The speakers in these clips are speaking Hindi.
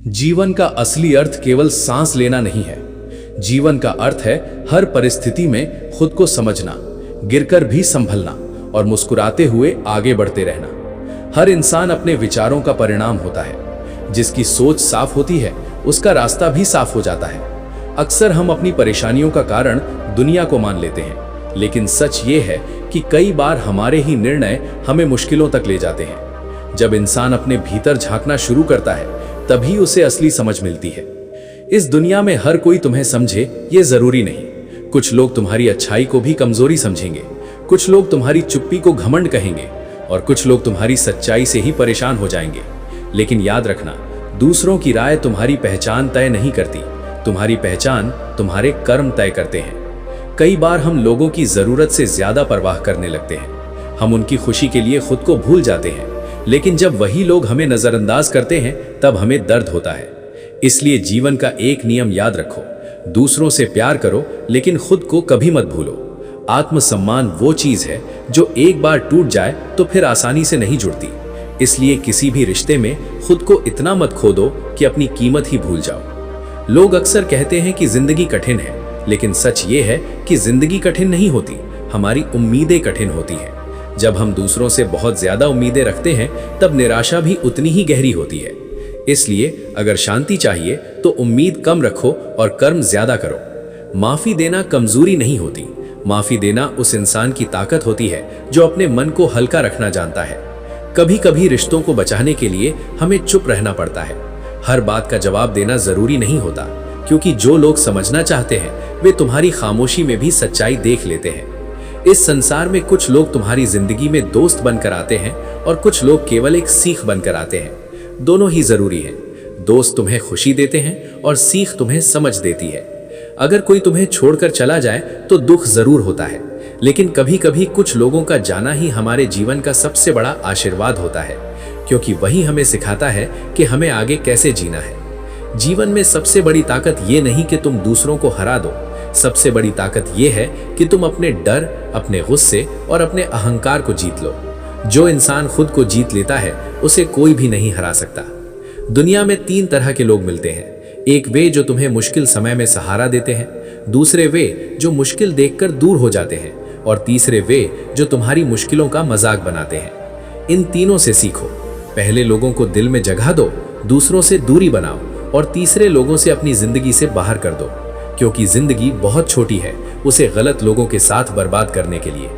जीवन का असली अर्थ केवल सांस लेना नहीं है। जीवन का अर्थ है हर परिस्थिति में खुद को समझना, गिरकर भी संभलना और मुस्कुराते हुए आगे बढ़ते रहना। हर इंसान अपने विचारों का परिणाम होता है। जिसकी सोच साफ होती है उसका रास्ता भी साफ हो जाता है। अक्सर हम अपनी परेशानियों का कारण दुनिया को मान लेते हैं, लेकिन सच ये है कि कई बार हमारे ही निर्णय हमें मुश्किलों तक ले जाते हैं। जब इंसान अपने भीतर झांकना शुरू करता है तभी उसे असली समझ मिलती है। इस दुनिया में हर कोई तुम्हें समझे ये जरूरी नहीं। कुछ लोग तुम्हारी अच्छाई को भी कमजोरी समझेंगे, कुछ लोग तुम्हारी चुप्पी को घमंड कहेंगे और कुछ लोग तुम्हारी सच्चाई से ही परेशान हो जाएंगे। लेकिन याद रखना, दूसरों की राय तुम्हारी पहचान तय नहीं करती, तुम्हारी पहचान तुम्हारे कर्म तय करते हैं। कई बार हम लोगों की जरूरत से ज्यादा परवाह करने लगते हैं। हम उनकी खुशी के लिए खुद को भूल जाते हैं, लेकिन जब वही लोग हमें नजरअंदाज करते हैं तब हमें दर्द होता है। इसलिए जीवन का एक नियम याद रखो, दूसरों से प्यार करो लेकिन खुद को कभी मत भूलो। आत्मसम्मान वो चीज है जो एक बार टूट जाए तो फिर आसानी से नहीं जुड़ती। इसलिए किसी भी रिश्ते में खुद को इतना मत खो दो कि अपनी कीमत ही भूल जाओ। लोग अक्सर कहते हैं कि जिंदगी कठिन है, लेकिन सच ये है कि जिंदगी कठिन नहीं होती, हमारी उम्मीदें कठिन होती हैं। जब हम दूसरों से बहुत ज्यादा उम्मीदें रखते हैं तब निराशा भी उतनी ही गहरी होती है। इसलिए अगर शांति चाहिए तो उम्मीद कम रखो और कर्म ज्यादा करो। माफी देना कमजोरी नहीं होती, माफी देना उस इंसान की ताकत होती है जो अपने मन को हल्का रखना जानता है। कभी कभी रिश्तों को बचाने के लिए हमें चुप रहना पड़ता है। हर बात का जवाब देना जरूरी नहीं होता, क्योंकि जो लोग समझना चाहते हैं वे तुम्हारी खामोशी में भी सच्चाई देख लेते हैं। इस संसार में कुछ लोग तुम्हारी जिंदगी में दोस्त बनकर आते हैं और कुछ लोग केवल एक सीख बनकर आते हैं। दोनों ही जरूरी हैं। दोस्त तुम्हें खुशी देते हैं और सीख तुम्हें समझ देती है। अगर कोई तुम्हें छोड़कर चला जाए तो दुख जरूर होता है, लेकिन कभी कभी कुछ लोगों का जाना ही हमारे जीवन का सबसे बड़ा आशीर्वाद होता है, क्योंकि वही हमें सिखाता है कि हमें आगे कैसे जीना है। जीवन में सबसे बड़ी ताकत ये नहीं कि तुम दूसरों को हरा दो, सबसे बड़ी ताकत यह है कि तुम अपने डर, अपने गुस्से और अपने अहंकार को जीत लो। जो इंसान खुद को जीत लेता है उसे कोई भी नहीं हरा सकता। दुनिया में 3 तरह के लोग मिलते हैं। एक वे जो तुम्हें मुश्किल समय में सहारा देते हैं, दूसरे वे जो मुश्किल देखकर दूर हो जाते हैं और तीसरे वे जो तुम्हारी मुश्किलों का मजाक बनाते हैं। इन तीनों से सीखो। पहले लोगों को दिल में जगह दो, दूसरों से दूरी बनाओ और तीसरे लोगों से अपनी जिंदगी से बाहर कर दो, क्योंकि जिंदगी बहुत छोटी है उसे गलत लोगों के साथ बर्बाद करने के लिए।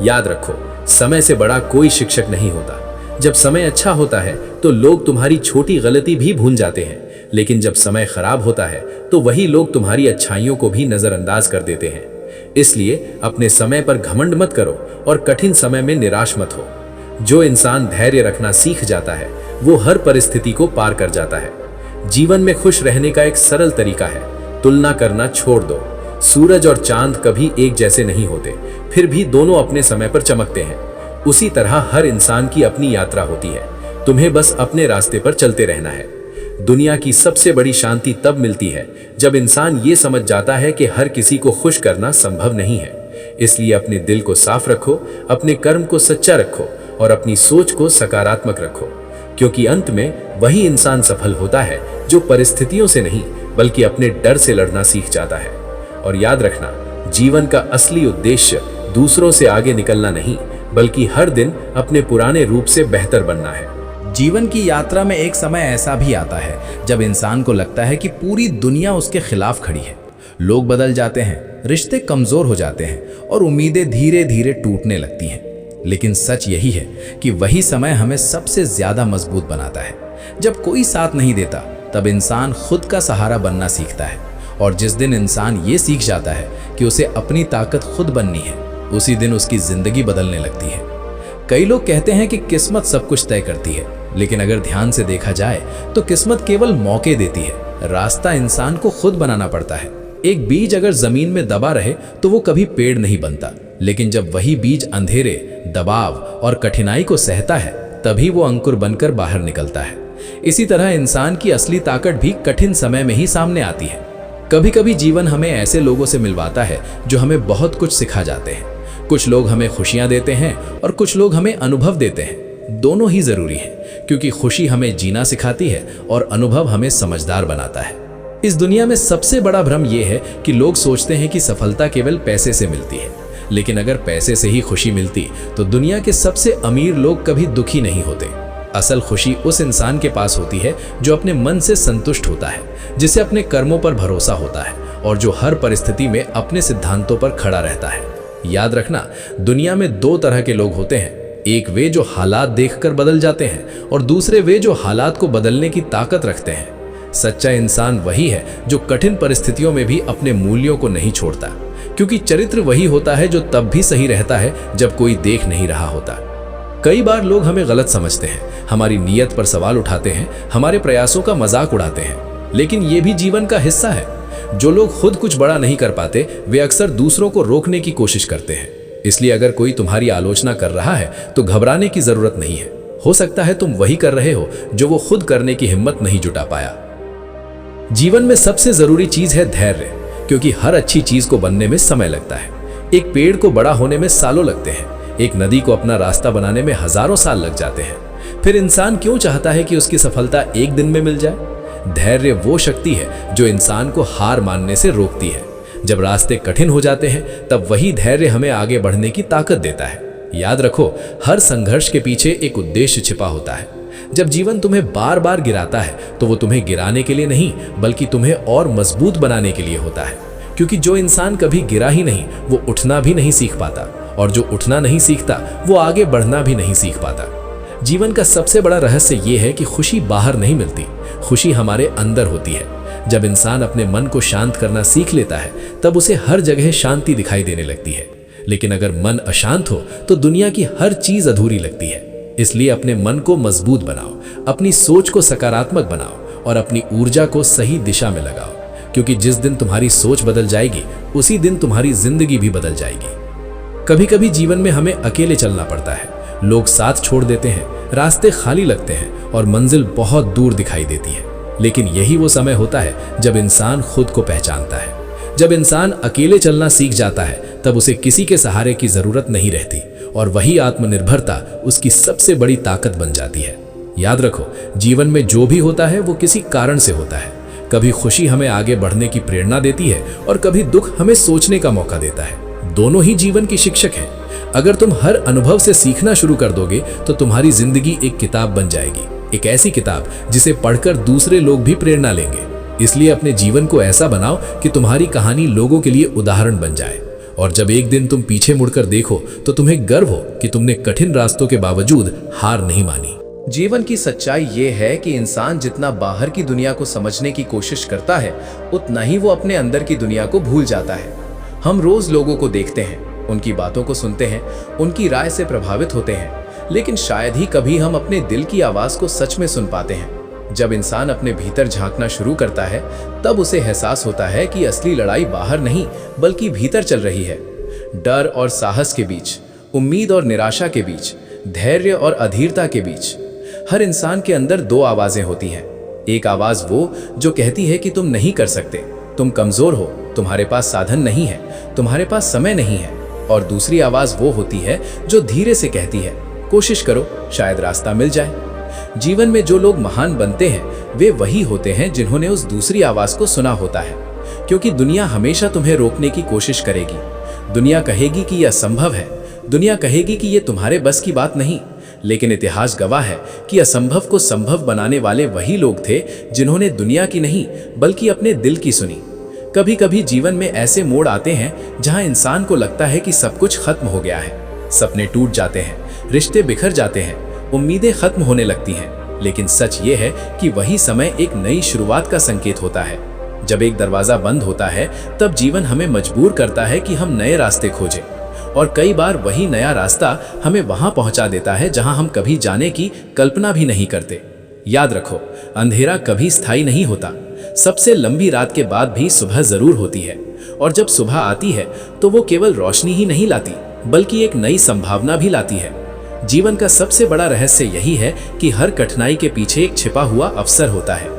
याद रखो, समय से बड़ा कोई शिक्षक नहीं होता। जब समय अच्छा होता है तो लोग तुम्हारी छोटी गलती भी भूल जाते हैं, लेकिन जब समय खराब होता है तो वही लोग तुम्हारी अच्छाइयों को भी नजरअंदाज कर देते हैं। इसलिए अपने समय पर घमंड मत करो और कठिन समय में निराश मत हो। जो इंसान धैर्य रखना सीख जाता है वो हर परिस्थिति को पार कर जाता है। जीवन में खुश रहने का एक सरल तरीका है, तुलना करना छोड़ दो। सूरज और चांद कभी एक जैसे नहीं होते, फिर भी दोनों अपने समय पर चमकते हैं। उसी तरह हर इंसान की अपनी यात्रा होती है, तुम्हें बस अपने रास्ते पर चलते रहना है। दुनिया की सबसे बड़ी शांति तब मिलती है जब इंसान ये समझ जाता है कि हर किसी को खुश करना संभव नहीं है। इसलिए अपने दिल को साफ रखो, अपने कर्म को सच्चा रखो और अपनी सोच को सकारात्मक रखो, क्योंकि अंत में वही इंसान सफल होता है जो परिस्थितियों से नहीं बल्कि अपने डर से लड़ना सीख जाता है। और याद रखना, जीवन का असली उद्देश्य दूसरों से आगे निकलना नहीं बल्कि हर दिन अपने पुराने रूप से बेहतर बनना है। जीवन की यात्रा में एक समय ऐसा भी आता है जब इंसान को लगता है कि पूरी दुनिया उसके खिलाफ खड़ी है। लोग बदल जाते हैं, रिश्ते कमजोर हो जाते हैं और उम्मीदें धीरे धीरे टूटने लगती हैं। लेकिन सच यही है कि वही समय हमें सबसे ज्यादा मजबूत बनाता है। जब कोई साथ नहीं देता तब इंसान खुद का सहारा बनना सीखता है, और जिस दिन इंसान ये सीख जाता है कि उसे अपनी ताकत खुद बननी है, उसी दिन उसकी जिंदगी बदलने लगती है। कई लोग कहते हैं कि किस्मत सब कुछ तय करती है, लेकिन अगर ध्यान से देखा जाए तो किस्मत केवल मौके देती है, रास्ता इंसान को खुद बनाना पड़ता है। एक बीज अगर जमीन में दबा रहे तो वो कभी पेड़ नहीं बनता, लेकिन जब वही बीज अंधेरे, दबाव और कठिनाई को सहता है तभी वो अंकुर बनकर बाहर निकलता है। इसी तरह इंसान की असली ताकत भी कठिन समय में ही सामने आती है। कभी कभी जीवन हमें ऐसे लोगों से मिलवाता है जो हमें बहुत कुछ सिखा जाते हैं। कुछ लोग हमें खुशियां देते हैं और कुछ लोग हमें अनुभव देते हैं। दोनों ही जरूरी हैं, क्योंकि खुशी हमें जीना सिखाती है और अनुभव हमें समझदार बनाता है। इस दुनिया में सबसे बड़ा भ्रम यह है कि लोग सोचते हैं कि सफलता केवल पैसे से मिलती है, लेकिन अगर पैसे से ही खुशी मिलती तो दुनिया के सबसे अमीर लोग कभी दुखी नहीं होते। असल खुशी उस इंसान के पास होती है जो अपने मन से संतुष्ट होता है, जिसे अपने कर्मों पर भरोसा होता है और जो हर परिस्थिति में अपने सिद्धांतों पर खड़ा रहता है। याद रखना, दुनिया में दो तरह के लोग होते हैं, एक वे जो हालात देखकर बदल जाते हैं और दूसरे वे जो हालात को बदलने की ताकत रखते हैं। सच्चा इंसान वही है जो कठिन परिस्थितियों में भी अपने मूल्यों को नहीं छोड़ता, क्योंकि चरित्र वही होता है जो तब भी सही रहता है जब कोई देख नहीं रहा होता। कई बार लोग हमें गलत समझते हैं, हमारी नीयत पर सवाल उठाते हैं, हमारे प्रयासों का मजाक उड़ाते हैं, लेकिन ये भी जीवन का हिस्सा है। जो लोग खुद कुछ बड़ा नहीं कर पाते वे अक्सर दूसरों को रोकने की कोशिश करते हैं। इसलिए अगर कोई तुम्हारी आलोचना कर रहा है तो घबराने की जरूरत नहीं है। हो सकता है तुम वही कर रहे हो जो वो खुद करने की हिम्मत नहीं जुटा पाया। जीवन में सबसे जरूरी चीज है धैर्य, क्योंकि हर अच्छी चीज को बनने में समय लगता है। एक पेड़ को बड़ा होने में सालों लगते हैं, एक नदी को अपना रास्ता बनाने में हजारों साल लग जाते हैं। फिर इंसान क्यों चाहता है कि उसकी सफलता एक दिन में मिल जाए? धैर्य वो शक्ति है जो इंसान को हार मानने से रोकती है। जब रास्ते कठिन हो जाते हैं तब वही धैर्य हमें आगे बढ़ने की ताकत देता है। याद रखो, हर संघर्ष के पीछे एक उद्देश्य छिपा होता है। जब जीवन तुम्हें बार बार गिराता है तो वो तुम्हें गिराने के लिए नहीं बल्कि तुम्हें और मजबूत बनाने के लिए होता है, क्योंकि जो इंसान कभी गिरा ही नहीं वो उठना भी नहीं सीख पाता, और जो उठना नहीं सीखता वो आगे बढ़ना भी नहीं सीख पाता। जीवन का सबसे बड़ा रहस्य ये है कि खुशी बाहर नहीं मिलती, खुशी हमारे अंदर होती है। जब इंसान अपने मन को शांत करना सीख लेता है तब उसे हर जगह शांति दिखाई देने लगती है। लेकिन अगर मन अशांत हो तो दुनिया की हर चीज अधूरी लगती है। इसलिए अपने मन को मजबूत बनाओ, अपनी सोच को सकारात्मक बनाओ और अपनी ऊर्जा को सही दिशा में लगाओ, क्योंकि जिस दिन तुम्हारी सोच बदल जाएगी उसी दिन तुम्हारी जिंदगी भी बदल जाएगी। कभी कभी जीवन में हमें अकेले चलना पड़ता है। लोग साथ छोड़ देते हैं, रास्ते खाली लगते हैं और मंजिल बहुत दूर दिखाई देती है। लेकिन यही वो समय होता है जब इंसान खुद को पहचानता है। जब इंसान अकेले चलना सीख जाता है तब उसे किसी के सहारे की जरूरत नहीं रहती और वही आत्मनिर्भरता उसकी सबसे बड़ी ताकत बन जाती है। याद रखो, जीवन में जो भी होता है वो किसी कारण से होता है। कभी खुशी हमें आगे बढ़ने की प्रेरणा देती है और कभी दुख हमें सोचने का मौका देता है। दोनों ही जीवन के शिक्षक हैं। अगर तुम हर अनुभव से सीखना शुरू कर दोगे तो तुम्हारी जिंदगी एक किताब बन जाएगी, एक ऐसी किताब जिसे पढ़कर दूसरे लोग भी प्रेरणा लेंगे। इसलिए अपने जीवन को ऐसा बनाओ कि तुम्हारी कहानी लोगों के लिए उदाहरण बन जाए, और जब एक दिन तुम पीछे मुड़कर देखो तो तुम्हें गर्व हो कि तुमने कठिन रास्तों के बावजूद हार नहीं मानी। जीवन की सच्चाई ये है कि इंसान जितना बाहर की दुनिया को समझने की कोशिश करता है उतना ही वो अपने अंदर की दुनिया को भूल जाता है। हम रोज लोगों को देखते हैं, उनकी बातों को सुनते हैं, उनकी राय से प्रभावित होते हैं, लेकिन शायद ही कभी हम अपने दिल की आवाज को सच में सुन पाते हैं। जब इंसान अपने भीतर झांकना शुरू करता है तब उसे एहसास होता है कि असली लड़ाई बाहर नहीं बल्कि भीतर चल रही है। डर और साहस के बीच, उम्मीद और निराशा के बीच, धैर्य और अधीरता के बीच हर इंसान के अंदर दो आवाजें होती हैं। एक आवाज वो जो कहती है कि तुम नहीं कर सकते, तुम कमजोर हो, तुम्हारे पास साधन नहीं है, तुम्हारे पास समय नहीं है। और दूसरी आवाज वो होती है जो धीरे से कहती है, कोशिश करो, शायद रास्ता मिल जाए। जीवन में जो लोग महान बनते हैं वे वही होते हैं जिन्होंने उस दूसरी आवाज को सुना होता है, क्योंकि दुनिया हमेशा तुम्हें रोकने की कोशिश करेगी। दुनिया कहेगी कि यह असंभव है, दुनिया कहेगी कि यह तुम्हारे बस की बात नहीं, लेकिन इतिहास गवाह है कि असंभव को संभव बनाने वाले वही लोग थे जिन्होंने दुनिया की नहीं बल्कि अपने दिल की सुनी। कभी कभी जीवन में ऐसे मोड़ आते हैं जहां इंसान को लगता है कि सब कुछ खत्म हो गया है, सपने टूट जाते हैं, रिश्ते बिखर जाते हैं, उम्मीदें खत्म होने लगती हैं। लेकिन सच ये है कि वही समय एक नई शुरुआत का संकेत होता है। जब एक दरवाजा बंद होता है तब जीवन हमें मजबूर करता है कि हम नए रास्ते खोजें, और कई बार वही नया रास्ता हमें वहां पहुंचा देता है जहां हम कभी जाने की कल्पना भी नहीं करते। याद रखो, अंधेरा कभी स्थायी नहीं होता। सबसे लंबी रात के बाद भी सुबह जरूर होती है, और जब सुबह आती है तो वो केवल रोशनी ही नहीं लाती बल्कि एक नई संभावना भी लाती है। जीवन का सबसे बड़ा रहस्य यही है कि हर कठिनाई के पीछे एक छिपा हुआ अवसर होता है,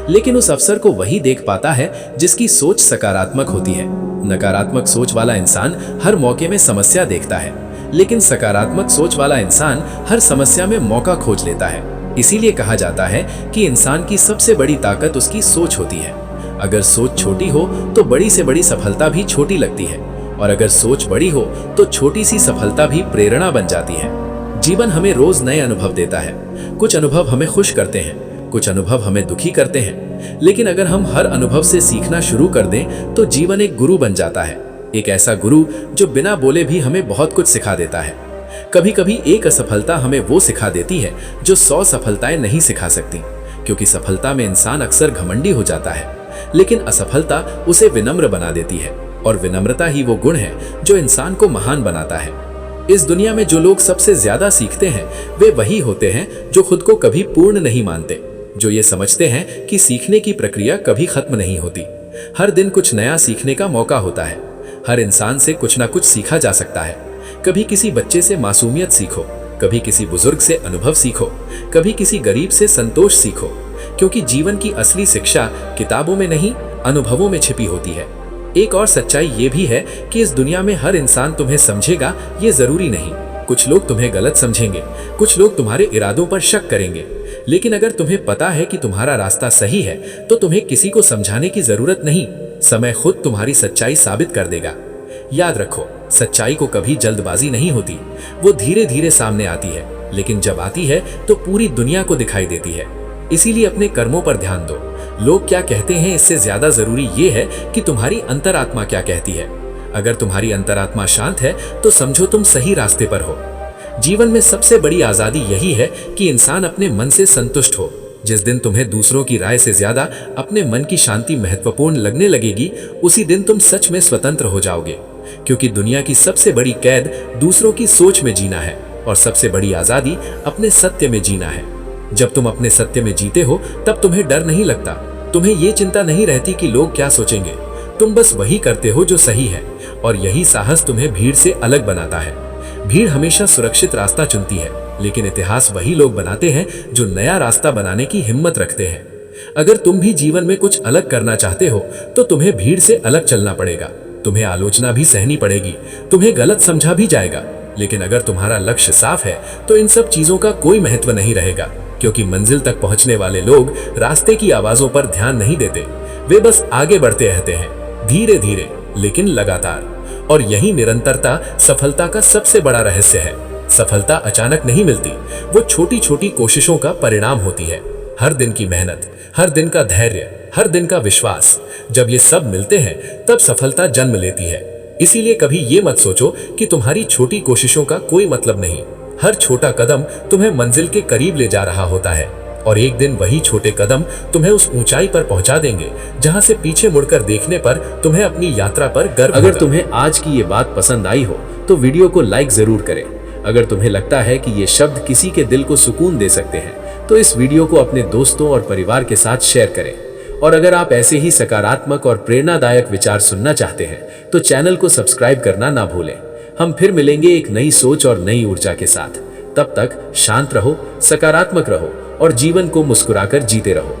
लेकिन उस अवसर को वही देख पाता है जिसकी सोच सकारात्मक होती है। नकारात्मक सोच वाला इंसान हर मौके में समस्या देखता है, लेकिन सकारात्मक सोच वाला इंसान हर समस्या में मौका खोज लेता है। इसीलिए कहा जाता है कि इंसान की सबसे बड़ी ताकत उसकी सोच होती है। अगर सोच छोटी हो तो बड़ी से बड़ी सफलता भी छोटी लगती है, और अगर सोच बड़ी हो तो छोटी सी सफलता भी प्रेरणा बन जाती है। जीवन हमें रोज नए अनुभव देता है। कुछ अनुभव हमें खुश करते हैं, कुछ अनुभव हमें दुखी करते हैं, लेकिन अगर हम हर अनुभव से सीखना शुरू कर दें तो जीवन एक गुरु बन जाता है। एक ऐसा गुरु जो बिना बोले भी हमें बहुत कुछ सिखा देता है। कभी कभी एक असफलता हमें वो सिखा देती है जो 100 सफलताएं नहीं सिखा सकती, क्योंकि सफलता में इंसान अक्सर घमंडी हो जाता है, लेकिन असफलता उसे विनम्र बना देती है, और विनम्रता ही वो गुण है जो इंसान को महान बनाता है। इस दुनिया में जो लोग सबसे ज्यादा सीखते हैं वे वही होते हैं जो खुद को कभी पूर्ण नहीं मानते, जो ये समझते हैं कि सीखने की प्रक्रिया कभी खत्म नहीं होती। हर दिन कुछ नया सीखने का मौका होता है। हर इंसान से कुछ ना कुछ सीखा जा सकता है। कभी किसी बच्चे से मासूमियत सीखो, कभी किसी बुजुर्ग से अनुभव सीखो, कभी किसी गरीब से संतोष सीखो, क्योंकि जीवन की असली शिक्षा किताबों में नहीं, अनुभवों में छिपी होती है। एक और सच्चाई ये भी है कि इस दुनिया में हर इंसान तुम्हें समझेगा ये जरूरी नहीं। कुछ लोग तुम्हें गलत समझेंगे, कुछ लोग तुम्हारे इरादों पर शक करेंगे, लेकिन अगर तुम्हें पता है कि तुम्हारा रास्ता सही है तो तुम्हें किसी को समझाने की जरूरत नहीं। समय खुद तुम्हारी सच्चाई साबित कर देगा। याद रखो, सच्चाई को कभी जल्दबाजी नहीं होती, वो धीरे धीरे सामने आती है, लेकिन जब आती है तो पूरी दुनिया को दिखाई देती है। इसीलिए अपने कर्मों पर ध्यान दो। लोग क्या कहते हैं इससे ज्यादा जरूरी ये है कि तुम्हारी अंतरात्मा क्या कहती है। अगर तुम्हारी अंतरात्मा शांत है तो समझो तुम सही रास्ते पर हो। जीवन में सबसे बड़ी आजादी यही है कि इंसान अपने मन से संतुष्ट हो। जिस दिन तुम्हें दूसरों की राय से ज्यादा अपने मन की शांति महत्वपूर्ण लगने लगेगी, उसी दिन तुम सच में स्वतंत्र हो जाओगे, क्योंकि दुनिया की सबसे बड़ी कैद दूसरों की सोच में जीना है, और सबसे बड़ी आजादी अपने सत्य में जीना है। जब तुम अपने सत्य में जीते हो तब तुम्हें डर नहीं लगता, तुम्हें ये चिंता नहीं रहती कि लोग क्या सोचेंगे। तुम बस वही करते हो जो सही है, और यही साहस तुम्हें भीड़ से अलग बनाता है। भीड़ हमेशा सुरक्षित रास्ता चुनती है, लेकिन इतिहास वही लोग बनाते हैं जो नया रास्ता बनाने की हिम्मत रखते हैं। अगर तुम भी जीवन में कुछ अलग करना चाहते हो तो तुम्हें भीड़ से अलग चलना पड़ेगा। तुम्हें आलोचना भी सहनी पड़ेगी, तुम्हें गलत समझा भी जाएगा, लेकिन अगर तुम्हारा लक्ष्य साफ है तो इन सब चीजों का कोई महत्व नहीं रहेगा, क्योंकि मंजिल तक पहुंचने वाले लोग रास्ते की आवाजों पर ध्यान नहीं देते। वे बस आगे बढ़ते रहते हैं, धीरे धीरे लेकिन लगातार। और यही निरंतरता सफलता का सबसे बड़ा रहस्य है। सफलता अचानक नहीं मिलती, वो छोटी छोटी कोशिशों का परिणाम होती है। हर दिन की मेहनत, हर दिन का धैर्य, हर दिन का विश्वास, जब ये सब मिलते हैं तब सफलता जन्म लेती है। इसीलिए कभी ये मत सोचो कि तुम्हारी छोटी कोशिशों का कोई मतलब नहीं। हर छोटा कदम तुम्हें मंजिल के करीब ले जा रहा होता है, और एक दिन वही छोटे कदम तुम्हें उस ऊंचाई पर पहुंचा देंगे जहां से पीछे मुड़कर देखने पर तुम्हें अपनी यात्रा पर गर्व अगर होगा। तुम्हें आज की ये बात पसंद आई हो तो वीडियो को लाइक जरूर करें। अगर तुम्हें लगता है कि ये शब्द किसी के दिल को सुकून दे सकते हैं तो इस वीडियो को अपने दोस्तों और परिवार के साथ शेयर करें। और अगर आप ऐसे ही सकारात्मक और प्रेरणादायक विचार सुनना चाहते हैं तो चैनल को सब्सक्राइब करना ना भूलें। हम फिर मिलेंगे एक नई सोच और नई ऊर्जा के साथ। तब तक शांत रहो, सकारात्मक रहो और जीवन को मुस्कुराकर जीते रहो।